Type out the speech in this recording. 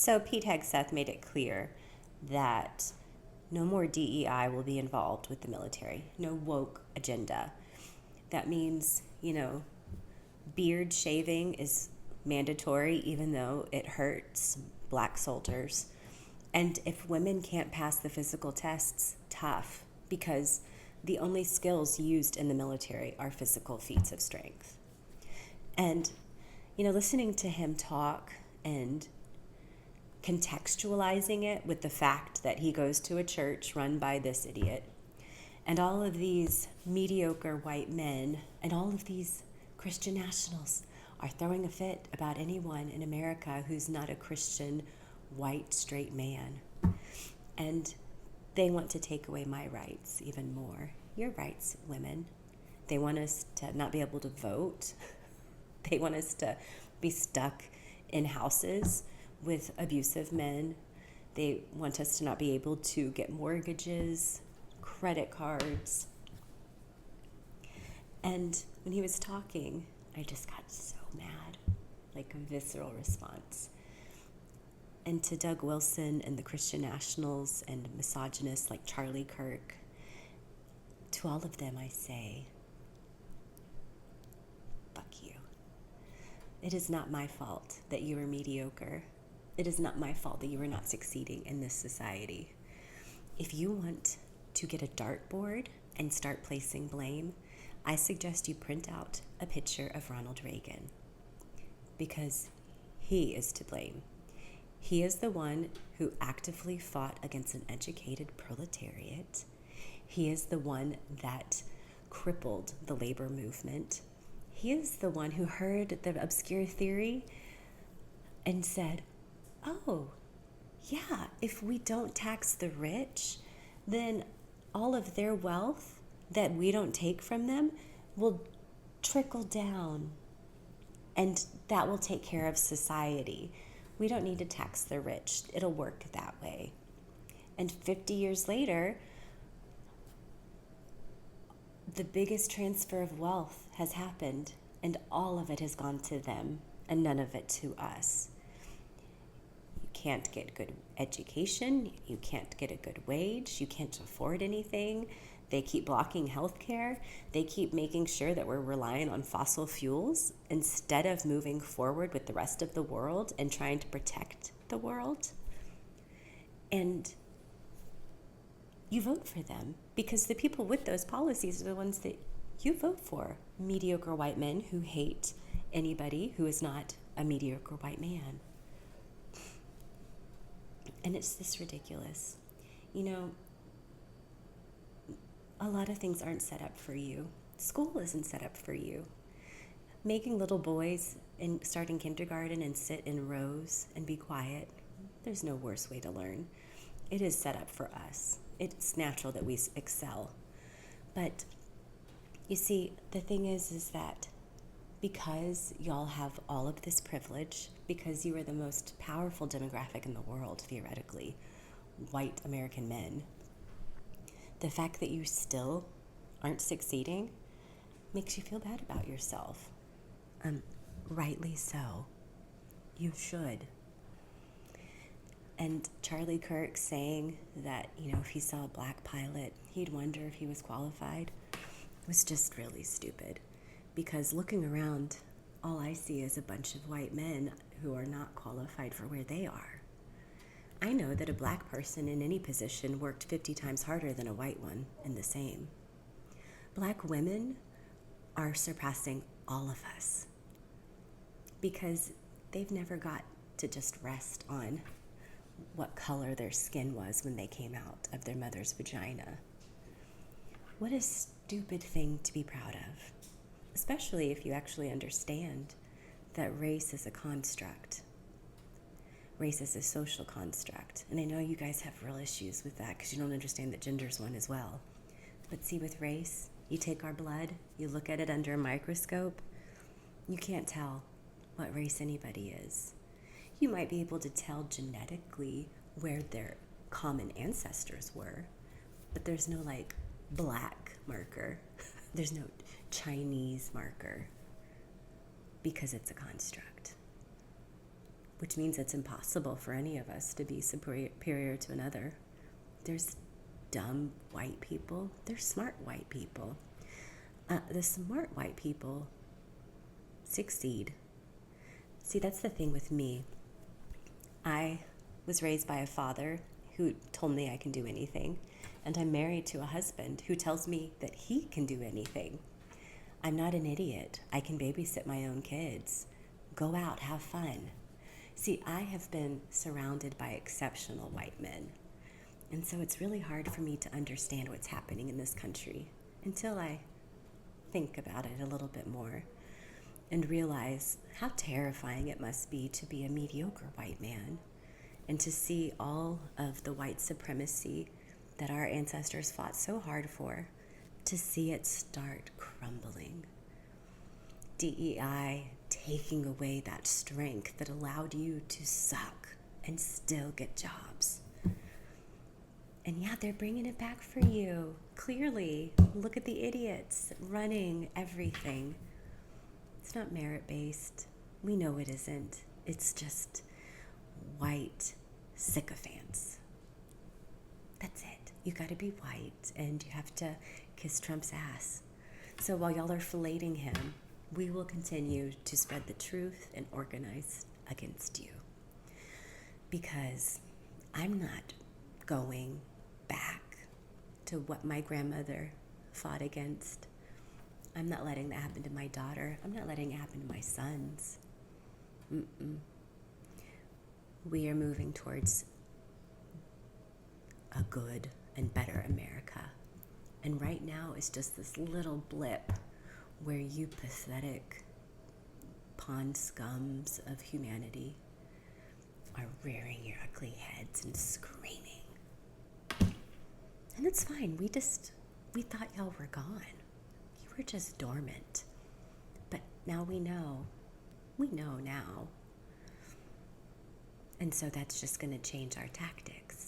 So Pete Hegseth made it clear that no more DEI will be involved with the military, no woke agenda. That means, beard shaving is mandatory, even though it hurts black soldiers. And if women can't pass the physical tests, tough, because the only skills used in the military are physical feats of strength. And, listening to him talk and contextualizing it with the fact that he goes to a church run by this idiot, and all of these mediocre white men and all of these Christian nationals are throwing a fit about anyone in America who's not a Christian white straight man. And they want to take away my rights even more. Your rights, women. They want us to not be able to vote. They want us to be stuck in houses with abusive men. They want us to not be able to get mortgages, credit cards. And when he was talking, I just got so mad, like a visceral response. And to Doug Wilson and the Christian nationals and misogynists like Charlie Kirk, to all of them I say, fuck you. It is not my fault that you are mediocre. It is not my fault that you are not succeeding in this society. If you want to get a dartboard and start placing blame, I suggest you print out a picture of Ronald Reagan, because he is to blame. He is the one who actively fought against an educated proletariat. He is the one that crippled the labor movement. He is the one who heard the obscure theory and said, oh, yeah, if we don't tax the rich, then all of their wealth that we don't take from them will trickle down, and that will take care of society. We don't need to tax the rich. It'll work that way. And 50 years later, the biggest transfer of wealth has happened, and all of it has gone to them and none of it to us. You can't get good education. You can't get a good wage. You can't afford anything. They keep blocking healthcare. They keep making sure that we're relying on fossil fuels instead of moving forward with the rest of the world and trying to protect the world. And you vote for them because the people with those policies are the ones that you vote for. Mediocre white men who hate anybody who is not a mediocre white man. And it's this ridiculous. A lot of things aren't set up for you. School isn't set up for you. Making little boys start in kindergarten and sit in rows and be quiet, there's no worse way to learn. It is set up for us. It's natural that we excel. But you see, the thing is that because y'all have all of this privilege, because you are the most powerful demographic in the world, theoretically, white American men, the fact that you still aren't succeeding makes you feel bad about yourself. Rightly so. You should. And Charlie Kirk saying that, if he saw a black pilot, he'd wonder if he was qualified, was just really stupid. Because looking around, all I see is a bunch of white men who are not qualified for where they are. I know that a black person in any position worked 50 times harder than a white one in the same. Black women are surpassing all of us because they've never got to just rest on what color their skin was when they came out of their mother's vagina. What a stupid thing to be proud of, especially if you actually understand that race is a construct. Race is a social construct. And I know you guys have real issues with that because you don't understand that gender's one as well. But see, with race, you take our blood, you look at it under a microscope, you can't tell what race anybody is. You might be able to tell genetically where their common ancestors were, but there's no black marker. There's no Chinese marker because it's a construct. which means it's impossible for any of us to be superior to another. There's dumb white people, there's smart white people. The smart white people succeed. See, that's the thing with me. I was raised by a father who told me I can do anything, and I'm married to a husband who tells me that he can do anything. I'm not an idiot. I can babysit my own kids. Go out, have fun. See, I have been surrounded by exceptional white men, and so it's really hard for me to understand what's happening in this country until I think about it a little bit more and realize how terrifying it must be to be a mediocre white man and to see all of the white supremacy that our ancestors fought so hard for, to see it start crumbling. DEI taking away that strength that allowed you to suck and still get jobs. And yeah, they're bringing it back for you. Clearly, look at the idiots running everything. It's not merit-based. We know it isn't. It's just white sycophants. That's it. You got to be white, and you have to kiss Trump's ass. So while y'all are filleting him, we will continue to spread the truth and organize against you. Because I'm not going back to what my grandmother fought against. I'm not letting that happen to my daughter. I'm not letting it happen to my sons. We are moving towards a good and better America. And right now it's just this little blip where you pathetic pond scums of humanity are rearing your ugly heads and screaming. And it's fine. We thought y'all were gone. You were just dormant. But now we know. We know now. And so that's just going to change our tactics.